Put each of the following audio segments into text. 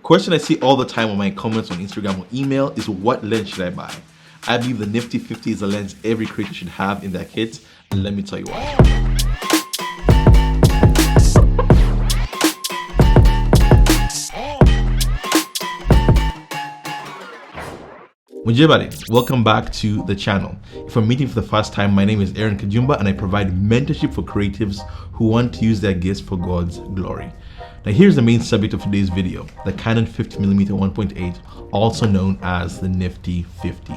question I see all the time on my comments on Instagram or email is, what lens should I buy? I believe the Nifty 50 is a lens every creator should have in their kit, and let me tell you why. Mujibari, welcome back to the channel. If I'm meeting for the first time, my name is Aaron Kajumba and I provide mentorship for creatives who want to use their gifts for God's glory. Now here's the main subject of today's video, the Canon 50mm 1.8, also known as the Nifty 50.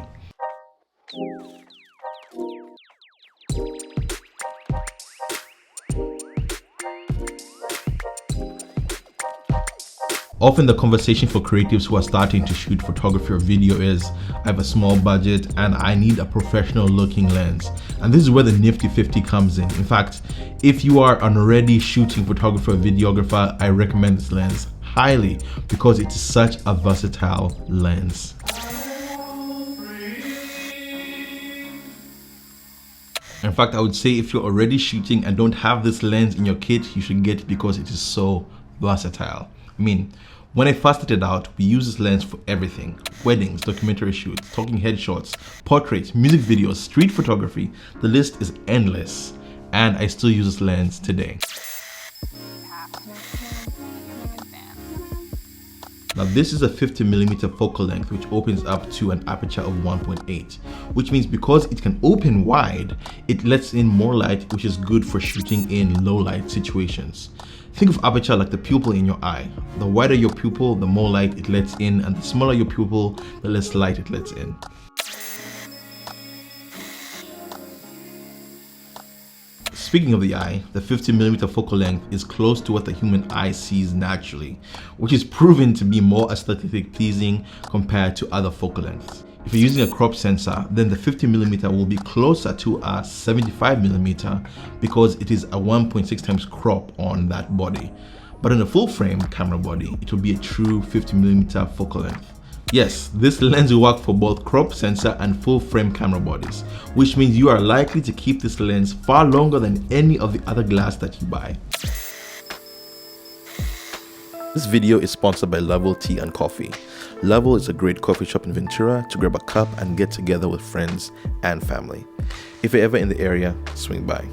Often the conversation for creatives who are starting to shoot photography or video is, I have a small budget and I need a professional looking lens. And this is where the Nifty 50 comes in. In fact, if you are an already shooting photographer or videographer, I recommend this lens highly because it's such a versatile lens. In fact, I would say if you're already shooting and don't have this lens in your kit, you should get it because it is so versatile. I mean, when I first started out, we used this lens for everything: weddings, documentary shoots, talking headshots, portraits, music videos, street photography. The list is endless, and I still use this lens today. Now this is a 50mm focal length which opens up to an aperture of 1.8, which means because it can open wide, it lets in more light, which is good for shooting in low light situations. Think of aperture like the pupil in your eye. The wider your pupil, the more light it lets in, and the smaller your pupil, the less light it lets in. Speaking of the eye, the 50mm focal length is close to what the human eye sees naturally, which is proven to be more aesthetically pleasing compared to other focal lengths. If you're using a crop sensor, then the 50mm will be closer to a 75mm because it is a 1.6 times crop on that body. But in a full frame camera body, it will be a true 50mm focal length. Yes, this lens will work for both crop sensor and full frame camera bodies, which means you are likely to keep this lens far longer than any of the other glass that you buy. This video is sponsored by Level Tea and Coffee. Level is a great coffee shop in Ventura to grab a cup and get together with friends and family. If you're ever in the area, swing by.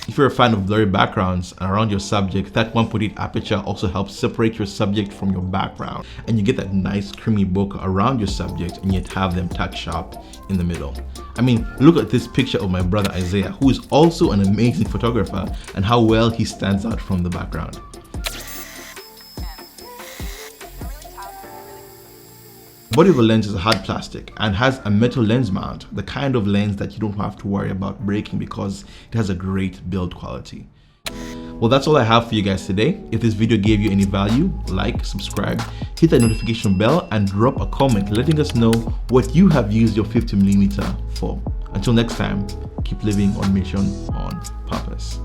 If you're a fan of blurry backgrounds and around your subject, that 1.8 aperture also helps separate your subject from your background, and you get that nice creamy bokeh around your subject and yet have them tuck sharp in the middle. I mean, look at this picture of my brother Isaiah, who is also an amazing photographer, and how well he stands out from the background. The body of the lens is a hard plastic and has a metal lens mount, the kind of lens that you don't have to worry about breaking because it has a great build quality. Well, that's all I have for you guys today. If this video gave you any value, like, subscribe, hit that notification bell, and drop a comment letting us know what you have used your 50mm for. Until next time, keep living on mission, on purpose.